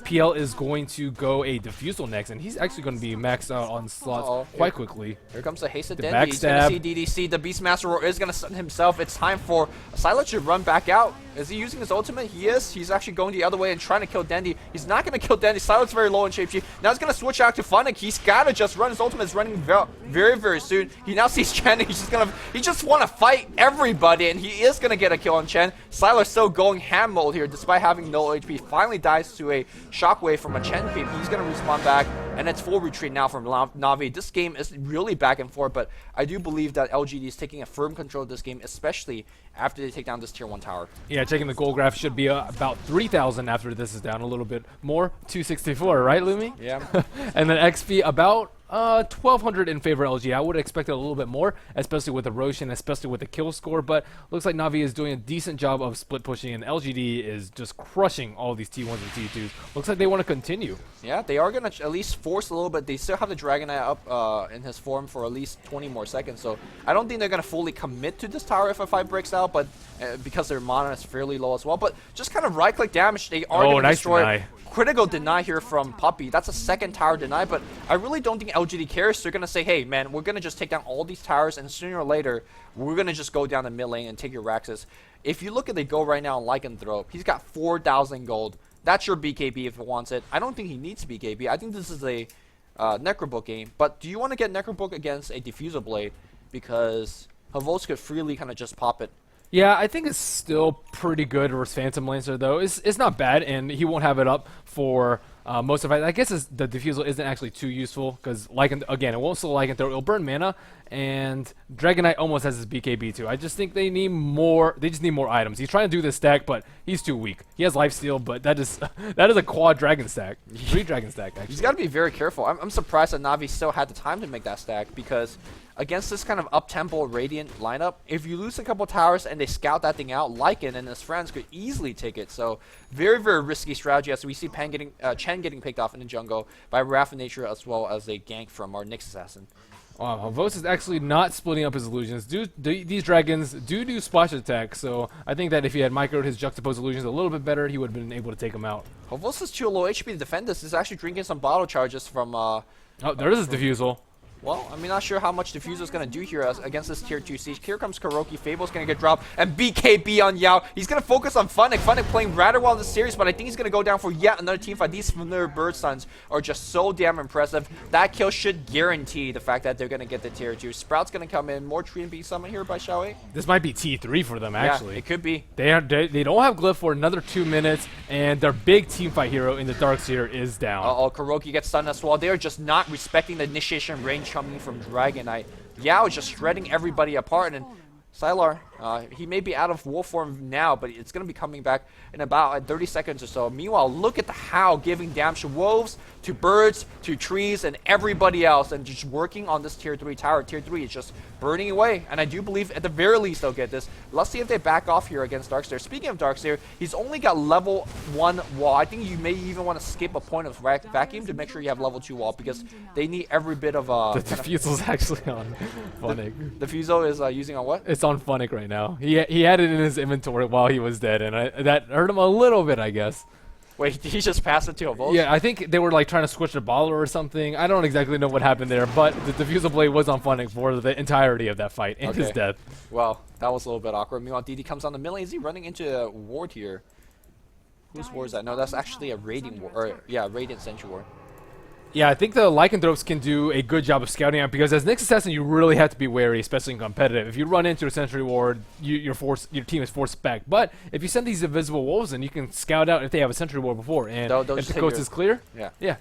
PL is going to go a Diffusal next, and he's actually going to be maxed out on slots quite quickly. Here comes the haste of The Dendi. He's going backstab. to see DDC. The Beastmaster Roar is going to stun himself. It's time for Sylar to run back out. Is he using his ultimate? He is. He's actually going the other way and trying to kill Dendi. He's not going to kill Dendi. Sylar's very low in shape. Now he's going to switch out to Funnick. He's got to just run. His ultimate is running very, very soon. He now sees Chen. He just want to fight everybody, and he is going to get a kill on Chen. Sylar still going ham mode here despite having no HP. Finally dies to a shockwave from a Chen creep. He's going to respawn back, and it's full retreat now from Navi. This game is really back and forth, but I do believe that LGD is taking a firm control of this game, especially after they take down this tier 1 tower. Yeah, checking the goal graph should be about 3,000 after this is down a little bit more. 264, right, Lumi? Yeah. And then XP about 1,200 in favor of LG. I would expect a little bit more, especially with the Roshan, especially with the kill score, but looks like Navi is doing a decent job of split pushing, and LGD is just crushing all these T1s and T2s. Looks like they want to continue. Yeah, they are going to at least force a little bit. They still have the Dragon Knight up in his form for at least 20 more seconds, so I don't think they're going to fully commit to this tower if a fight breaks out, but because their mana is fairly low as well. But just kind of right-click damage, they are going to destroy. Deny. Critical deny here from Puppy. That's a second tower deny, but I really don't think LGD cares. They're going to say, hey, man, we're going to just take down all these towers, and sooner or later, we're going to just go down the mid lane and take your Raxus. If you look at the go right now on Lycanthrope, he's got 4,000 gold. That's your BKB if it wants it. I don't think he needs BKB. I think this is a Necrobook game, but do you want to get Necrobook against a Diffusal Blade? Because Havos could freely kind of just pop it. Yeah, I think it's still pretty good versus Phantom Lancer, though. It's not bad, and he won't have it up for most of it. I guess the Diffusal isn't actually too useful, because, again, it won't slow Lycanthrope. It'll burn mana, and Dragon Knight almost has his BKB, too. I just think they need more. They just need more items. He's trying to do this stack, but he's too weak. He has Lifesteal, but that is a quad Dragon stack. 3 Dragon stack, actually. He's got to be very careful. I'm surprised that Navi still had the time to make that stack, because against this kind of up-tempo Radiant lineup, if you lose a couple towers and they scout that thing out, Lycan and his friends could easily take it. So very, very risky strategy as we see Chen getting picked off in the jungle by Wrath of Nature as well as a gank from our Nyx assassin. Havos is actually not splitting up his illusions. These dragons do splash attack, so I think that if he had microed his juxtaposed illusions a little bit better, he would have been able to take them out. Havos is too low HP to defend this. He's actually drinking some bottle charges from Oh, there is his Diffusal. Well, I'm not sure how much Diffusal is going to do here against this tier 2 siege. Here comes Kuroki. Fable's going to get dropped. And BKB on Yao. He's going to focus on Funnick. Funnick playing rather well in this series, but I think he's going to go down for yet another team fight. These familiar bird stuns are just so damn impressive. That kill should guarantee the fact that they're going to get the tier 2. Sprout's going to come in. More Tree and Bee summon here by Xiaowei. This might be T3 for them, actually. Yeah, it could be. They don't have Glyph for another 2 minutes, and their big teamfight hero in the Darkseer is down. Uh-oh, Kuroki gets stunned as well. They are just not respecting the initiation range coming from Dragon Knight. Yao is just shredding everybody apart, and Sylar, he may be out of wolf form now, but it's going to be coming back in about 30 seconds or so. Meanwhile, look at the How giving damage to wolves, to birds, to trees, and everybody else, and just working on this tier 3 tower. Tier 3 is just burning away, and I do believe at the very least they'll get this. Let's see if they back off here against Darkseer. Speaking of Darkseer, he's only got level 1 wall. I think you may even want to skip a point of vacuum to make sure you have level 2 wall, because they need every bit of the Diffusal's actually on Funnick. The Diffusal is using on what? It's on Funnick right now. He had it in his inventory while he was dead, and that hurt him a little bit, I guess. Wait, did he just pass it to Avos? Yeah, I think they were like trying to switch the baller or something. I don't exactly know what happened there, but the defusal blade was on Funnick for the entirety of that fight and his death. Well, that was a little bit awkward. Meanwhile, DD comes on the middle. Is he running into a ward here? Whose ward is that? No, that's actually a Radiant ward. Or, yeah, Radiant Sentry ward. Yeah, I think the Lycanthropes can do a good job of scouting out because as Nyx Assassin, you really have to be wary, especially in competitive. If you run into a Sentry Ward, your team is forced back. But if you send these Invisible Wolves in, you can scout out if they have a Sentry Ward before. And they'll if the coast is clear,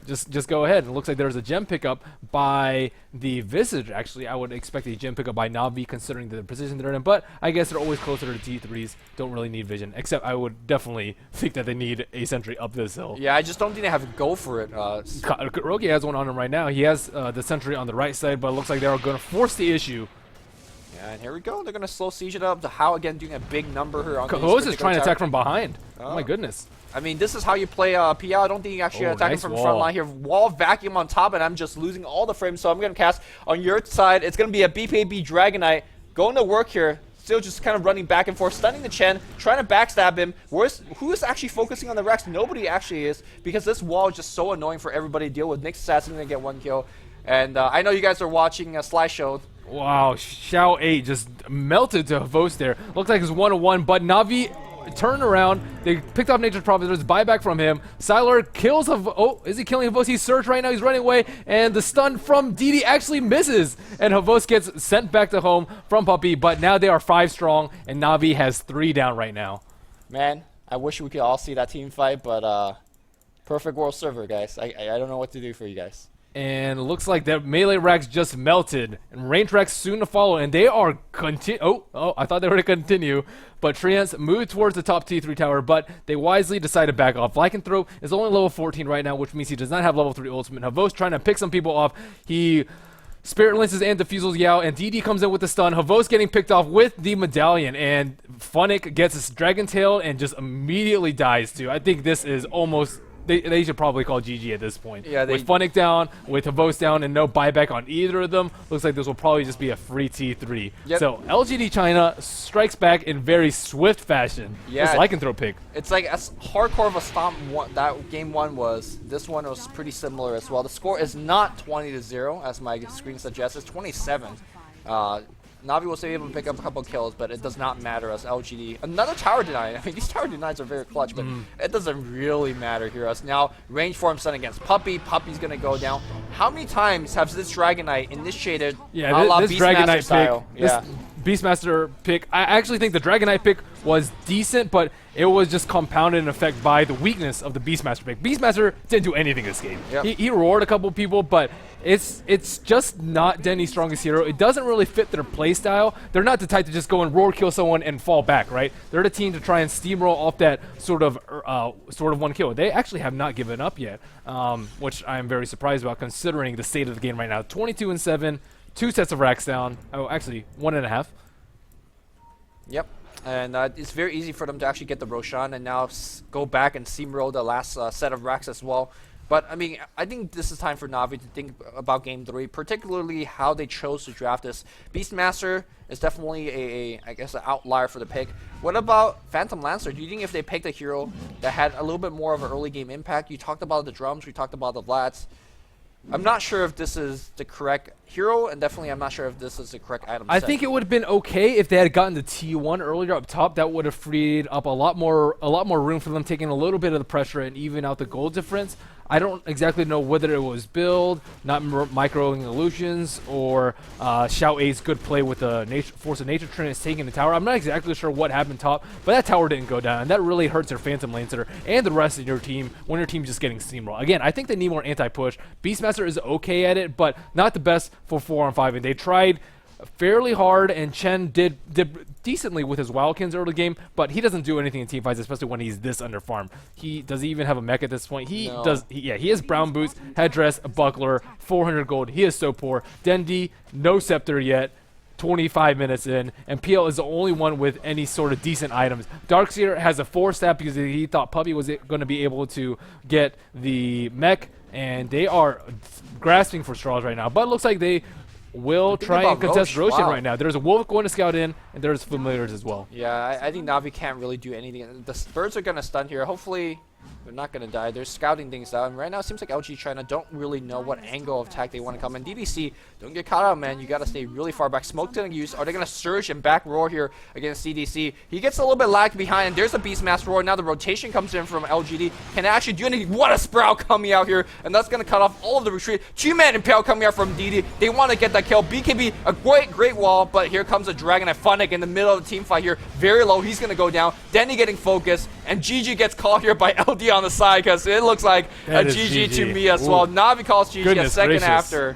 just go ahead. It looks like there's a gem pickup by the Visage. Actually, I would expect a gem pickup by Navi considering the position they're in. But I guess they're always closer to T3s. Don't really need vision. Except I would definitely think that they need a Sentry up this hill. Yeah, I just don't think they have to go for it. Rogi has one on him right now. He has the sentry on the right side, but it looks like they are going to force the issue. Yeah, and here we go. They're going to slow siege it up. The How again doing a big number here on Kawa is trying to attack from behind. Oh my goodness. I mean, this is how you play PL. I don't think you actually attack him from the front line here. Wall vacuum on top, and I'm just losing all the frames. So I'm going to cast on your side. It's going to be a BPB Dragonite going to work here. Still just kind of running back and forth, stunning the Chen, trying to backstab him. Who is actually focusing on the Rex? Nobody actually is, because this wall is just so annoying for everybody to deal with. Nyx Assassin going to get 1 kill. And I know you guys are watching a slideshow. Wow, Xiao 8 just melted to Havos there. Looks like it's 1-1, but Navi turned around. They picked off Nature's Prophet. There's buyback from him. Sylar kills Oh, is he killing Havos? He's surged right now. He's running away. And the stun from DD actually misses. And Havos gets sent back to home from Puppy. But now they are 5 strong. And Navi has 3 down right now. Man, I wish we could all see that team fight. But perfect world server, guys. I don't know what to do for you guys. And it looks like that melee racks just melted. And range racks soon to follow. And they are Oh, I thought they were to continue. But Treants moved towards the top T3 tower, but they wisely decide to back off. Lycanthrope is only level 14 right now, which means he does not have level 3 ultimate. Havos trying to pick some people off. He Spirit Lances and Diffusals Yao, and DD comes in with the stun. Havos getting picked off with the medallion, and Funnick gets his Dragon Tail and just immediately dies too. I think this is almost... They should probably call GG at this point. Yeah, with Funnick down, with Havos down, and no buyback on either of them, looks like this will probably just be a free T3. Yep. So LGD China strikes back in very swift fashion. Yeah, this Lycanthrope pick. It's like as hardcore of a stomp that game 1 was. This one was pretty similar as well. The score is not 20-0 as my screen suggests. It's 27. Navi was able to pick up a couple kills, but it does not matter as LGD. Another tower deny. I mean, these tower denies are very clutch, but it doesn't really matter here. As now, range form stun against Puppy. Puppy's going to go down. How many times has this Dragonite initiated this Dragonite style? pick, this Beastmaster pick, I actually think the Dragonite pick was decent, but it was just compounded in effect by the weakness of the Beastmaster pick. Beastmaster didn't do anything this game. Yep. He roared a couple people, but it's just not Denny's strongest hero. It doesn't really fit their playstyle. They're not the type to just go and roar kill someone and fall back, right? They're the team to try and steamroll off that sort of 1 kill. They actually have not given up yet, which I am very surprised about considering the state of the game right now. 22-7, 2 sets of racks down. Oh, actually 1.5. Yep. And it's very easy for them to actually get the Roshan and now go back and steamroll the last set of racks as well. But, I mean, I think this is time for Navi to think about Game 3, particularly how they chose to draft this. Beastmaster is definitely I guess, an outlier for the pick. What about Phantom Lancer? Do you think if they picked a hero that had a little bit more of an early game impact? You talked about the drums, we talked about the Vlads. I'm not sure if this is the correct hero, and definitely I'm not sure if this is the correct item I set. think it would have been okay if they had gotten the T1 earlier up top. That would have freed up a lot more room for them, taking a little bit of the pressure and even out the goal difference. I don't exactly know whether it was build, not microing illusions, or Xiao A's good play with the Force of Nature Trinity taking the tower. I'm not exactly sure what happened top, but that tower didn't go down, and that really hurts your Phantom Lancer and the rest of your team when your team's just getting steamrolled. Again, I think they need more anti-push. Beastmaster is okay at it, but not the best for 4-on-5, and they tried fairly hard, and Chen did decently with his Wildkins early game, but he doesn't do anything in team fights, especially when he's this underfarmed. Does he even have a mech at this point? He does. He has brown boots, headdress, a buckler, 400 gold. He is so poor. Dendi, no scepter yet. 25 minutes in, and PL is the only one with any sort of decent items. Darkseer has a 4-stab because he thought Puppy was going to be able to get the mech, and they are grasping for straws right now. But it looks like they will try and contest Roshan right now. There's a Wolf going to scout in, and there's Familiars as well. Yeah, I think Navi can't really do anything. The birds are going to stun here. Hopefully, They're not going to die. They're scouting things out. And right now, it seems like LG China don't really know what angle of attack they want to come. And DDC, don't get caught out, man. You got to stay really far back. Smoke to use. Are they going to surge and back roar here against CDC? He gets a little bit lagged behind. There's a Beastmaster roar. Now the rotation comes in from LGD. Can it actually do anything? What a Sprout coming out here. And that's going to cut off all of the retreat. Two-man Impale coming out from DD. They want to get that kill. BKB, a great wall. But here comes a Dragon at Funnick in the middle of the team fight here. Very low. He's going to go down. Denny getting focused. And GG gets called here by LD on the side because it looks like that a GG to me as well. Navi calls GG a second after.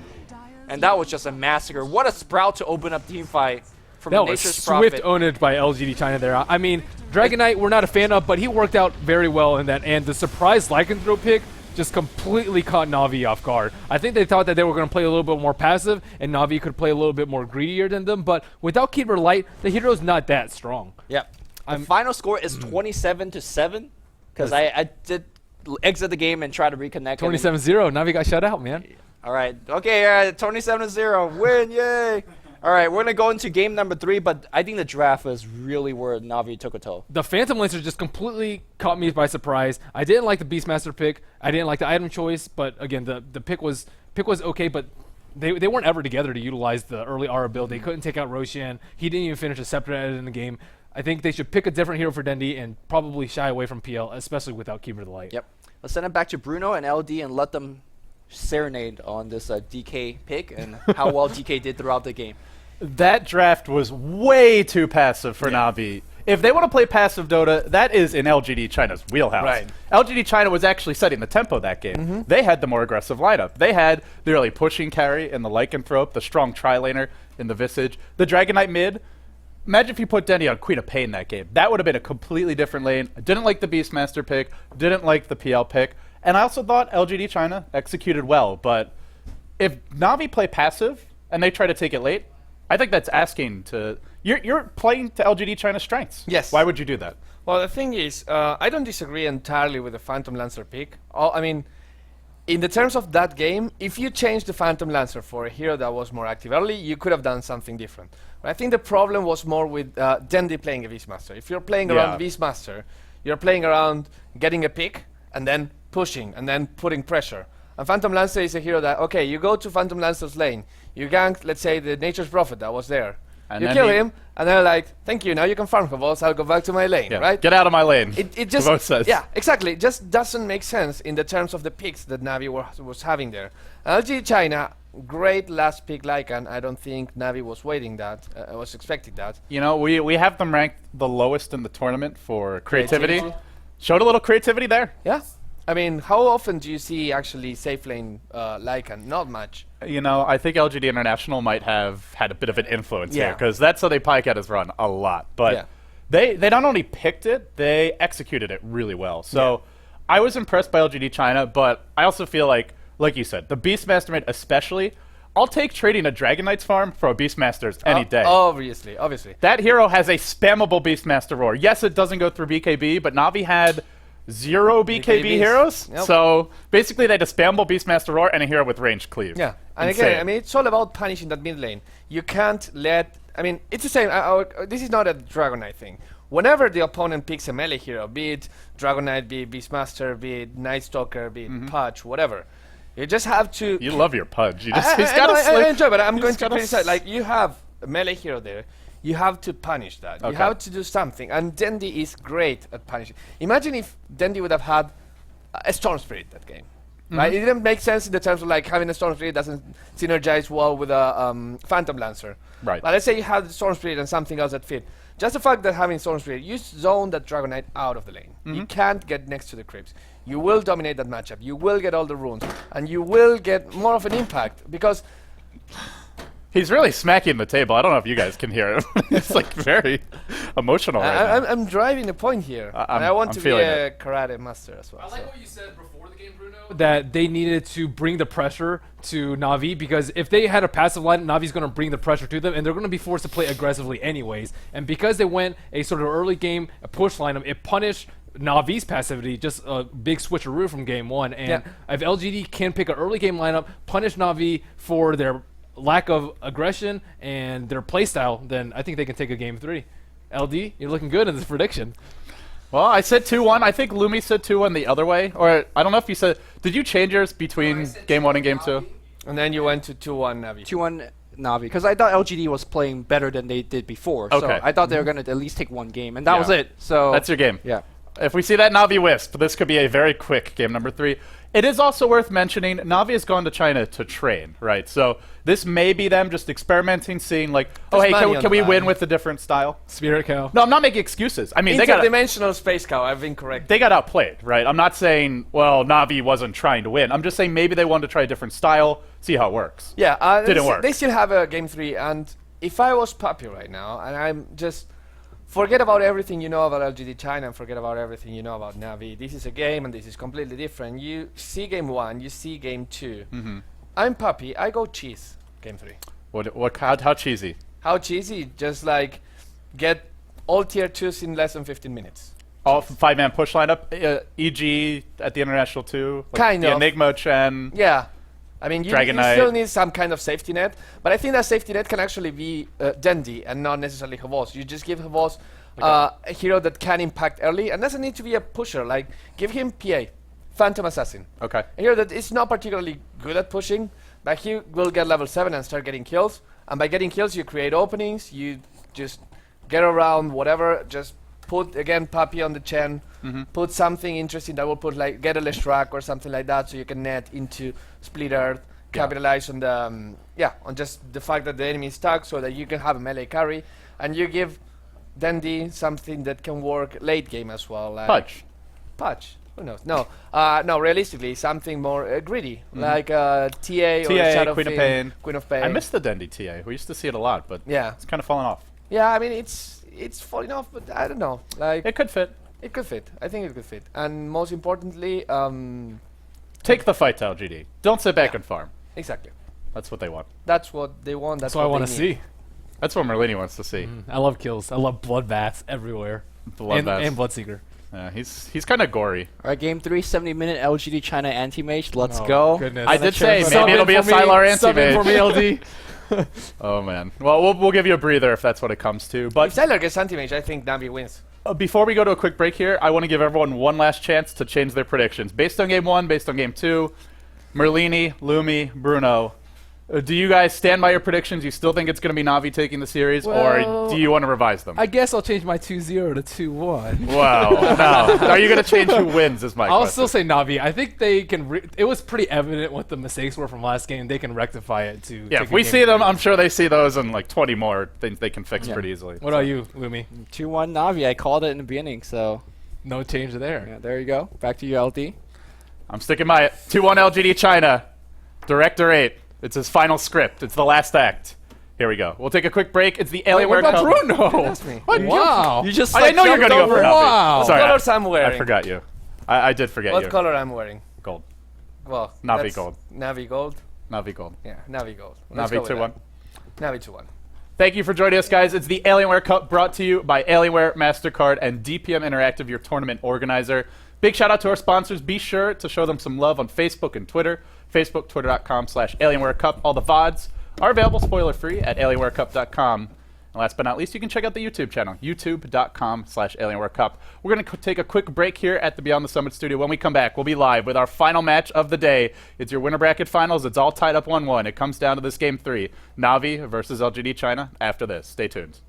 And that was just a massacre. What a Sprout to open up team fight from that was Nature's swift Prophet. owned by LGD China there. I mean, Dragon Knight we're not a fan of, but he worked out very well in that. And the surprise Lycanthrope pick just completely caught Navi off guard. I think they thought that they were going to play a little bit more passive, and Navi could play a little bit more greedier than them. But without Keeper Light, the hero's not that strong. Yep. The final score is 27-7 because I did exit the game and try to reconnect. 27-0. Navi got shut out, man. All right. Okay, 27-0. Win, yay. All right, we're going to go into game number 3, but I think the draft was really where Navi took a toe. The Phantom Lancer just completely caught me by surprise. I didn't like the Beastmaster pick. I didn't like the item choice, but again, the pick was okay, but they weren't ever together to utilize the early Aura build. They couldn't take out Roshan. He didn't even finish a Scepter edit in the game. I think they should pick a different hero for Dendi and probably shy away from PL, especially without Keeper of the Light. Yep. Let's send it back to Bruno and LD and let them serenade on this DK pick and how well DK did throughout the game. That draft was way too passive for Navi. If they want to play passive Dota, that is in LGD China's wheelhouse. Right. LGD China was actually setting the tempo that game. They had the more aggressive lineup. They had the early pushing carry in the Lycanthrope, the strong tri-laner in the Visage, the Dragon Knight mid. Imagine if you put Denny on Queen of Pain that game. That would have been a completely different lane. I didn't like the Beastmaster pick, didn't like the PL pick, and I also thought LGD China executed well. But if Navi play passive and they try to take it late, I think that's asking to... You're playing to LGD China's strengths. Yes. Why would you do that? Well, the thing is, I don't disagree entirely with the Phantom Lancer pick. I mean, in the terms of that game, if you change the Phantom Lancer for a hero that was more active early, you could have done something different. But I think the problem was more with Dendi playing a Beastmaster. If you're playing around Beastmaster, you're playing around getting a pick and then pushing and then putting pressure. And Phantom Lancer is a hero that, okay, you go to Phantom Lancer's lane, you gank, let's say, the Nature's Prophet that was there. And you then kill him, and then like, thank you, now you can farm Kavos, I'll go back to my lane, right? Get out of my lane. It just, Kavos says. yeah, exactly. It just doesn't make sense in the terms of the picks that Navi was having there. LG China, great last pick Lycan. I don't think Navi was waiting that, was expecting that. You know, we have them ranked the lowest in the tournament for creativity. Showed a little creativity there. Yeah. I mean, how often do you see actually safe lane Lycan? Not much. You know, I think LGD International might have had a bit of an influence here because that's how they pike at his run a lot. But they not only picked it, they executed it really well. So I was impressed by LGD China, but I also feel like you said, the Beastmaster mid especially, I'll take trading a Dragon Knight's farm for a Beastmaster's any day. Obviously. That hero has a spammable Beastmaster roar. Yes, it doesn't go through BKB, but Navi had 0 BKB heroes. So basically they had a spammable Beastmaster roar and a hero with ranged cleave. Yeah, and again, I mean, it's all about punishing that mid lane. You can't let, I mean, it's the same, this is not a Dragon Knight thing. Whenever the opponent picks a melee hero, be it Dragon Knight, be it Beastmaster, be it Night Stalker, be it Pudge, whatever, you just have to... You love your Pudge. You just, I enjoy, but I'm going to criticize, like, you have a melee hero there, you have to punish that. You have to do something. And Dendi is great at punishing. Imagine if Dendi would have had a Storm Spirit that game. Right? It didn't make sense in the terms of like having a Storm Spirit doesn't synergize well with a Phantom Lancer. Right. But let's say you have the Storm Spirit and something else that fit. Just the fact that having Storm Spirit, you zone that Dragon Knight out of the lane. You can't get next to the creeps. You will dominate that matchup. You will get all the runes. And you will get more of an impact. Because... He's really smacking the table. I don't know if you guys can hear him. It's like very emotional right now. I'm driving the point here. And I want to be a karate master as well. I like what you said before the game, Bruno, that they needed to bring the pressure to Navi, because if they had a passive line, Navi's going to bring the pressure to them, and they're going to be forced to play aggressively anyways. And because they went a sort of early game, a push lineup, it punished Navi's passivity, just a big switcheroo from game one. And if LGD can pick an early game lineup, punish Navi for their lack of aggression and their playstyle, then I think they can take a game 3. LD, you're looking good in this prediction. Well, I said 2-1. I think Lumi said 2-1 the other way. Or I don't know if you said... Did you change yours between game 1 and game 2? And then you went to 2-1 Navi. 2-1 Navi, because I thought LGD was playing better than they did before. So Okay. I thought they were going to at least take one game, and that Yeah. was it. So That's your game. yeah. If we see that Navi Wisp, this could be a very quick game number 3. It is also worth mentioning, Navi has gone to China to train, right? So this may be them just experimenting, seeing like, oh, There's hey, money can on we the win line. with a different style? Spirit Cow. No, I'm not making excuses. I mean, they got Interdimensional Space Cow, I've been correct. they got outplayed, right? I'm not saying, well, Navi wasn't trying to win. I'm just saying maybe they wanted to try a different style, see how it works. Yeah, Didn't work. They still have a game 3, and if I was Puppy right now, and I'm just forget about everything you know about LGD China and forget about everything you know about Navi. This is a game, and this is completely different. You see game 1, you see game 2. I'm Puppy. I go cheese game 3. How cheesy? How cheesy? Just like get all tier 2s in less than 15 minutes. All 5-man push lineup, EG at the International 2, like Kind the of. Enigma, Chen. Yeah. I mean, you Dragon Knight. still need some kind of safety net, but I think that safety net can actually be Dendi and not necessarily Havos. You just give Havos a hero that can impact early and doesn't need to be a pusher. Like, give him PA, Phantom Assassin. Okay. A hero that is not particularly good at pushing, but he will get level 7 and start getting kills. And by getting kills, you create openings, you just get around whatever, just put, again, Puppy on the Chen, put something interesting that will put, like, get a Leshrac or something like that so you can net into Split Earth, capitalize on the, on just the fact that the enemy is stuck so that you can have a melee carry. And you give Dendi something that can work late game as well. Like Pudge. Who knows? No, no. Realistically, something more gritty, like TA or Shadow Queen of Fiend, Pain. Queen of Pain. I miss the Dendi TA. We used to see it a lot, but Yeah, it's kind of fallen off. yeah. I mean, it's falling off, but I don't know. Like It could fit. it could fit. I think it could fit. And most importantly, Take the fight to LGD. Don't sit back and farm. exactly. That's what they want. That's what they want. That's what I want to see. That's what Merlini wants to see. I love kills. I love bloodbaths everywhere. Bloodbaths. And Bloodseeker. Yeah, he's kind of gory. All right, game 3, 70-minute LGD China anti-mage. Let's Oh, go. Goodness. I did say Sub maybe in it'll be a for me, Sylar sub in for me, anti-mage. LD. Oh man. Well, we'll give you a breather if that's what it comes to. If But Sylar gets anti-mage, I think Navi wins. before we go to a quick break here, I want to give everyone one last chance to change their predictions based on game 1, based on game 2. Merlini, Lumi, Bruno. Do you guys stand by your predictions? You still think it's going to be Navi taking the series, Well, or do you want to revise them? I guess I'll change my 2-0 to 2-1. Wow. No. Are you going to change who wins? Is my I'll question. still say Navi. I think they can. It was pretty evident what the mistakes were from last game. They can rectify it to. Yeah, take if a we game see to them, the- I'm sure they see those and like 20 more things they can fix Yeah. pretty easily. What about you, Lumi? 2-1 Navi. I called it in the beginning, so No change there. yeah, there you go. Back to you, LD. I'm sticking by it. 2-1 LGD China. Director 8. It's his final script. It's the last act. Here we go. We'll take a quick break. It's the Wait, what Alienware about Cup. Bruno? That's me. What? Wow. You just I like, know you're jumped going to go for over Navi. Wow. What Sorry, colors I'm wearing? I forgot you. I did forget What you. color I'm wearing? Gold. Well, Navi that's gold. Navi gold. Navi gold. Yeah, Navi gold. Let's go Navi with 2-1. that. Navi 2-1. Thank you for joining us, guys. It's the Alienware Cup brought to you by Alienware, MasterCard, and DPM Interactive, your tournament organizer. Big shout out to our sponsors. Be sure to show them some love on Facebook and Twitter. Facebook, twitter.com/Alienware Cup. All the VODs are available spoiler-free at alienwarecup.com. And last but not least, you can check out the YouTube channel, youtube.com/Alienware Cup. We're going to take a quick break here at the Beyond the Summit studio. When we come back, we'll be live with our final match of the day. It's your winner bracket finals. It's all tied up 1-1. It comes down to this game 3, Navi versus LGD China. After this, stay tuned.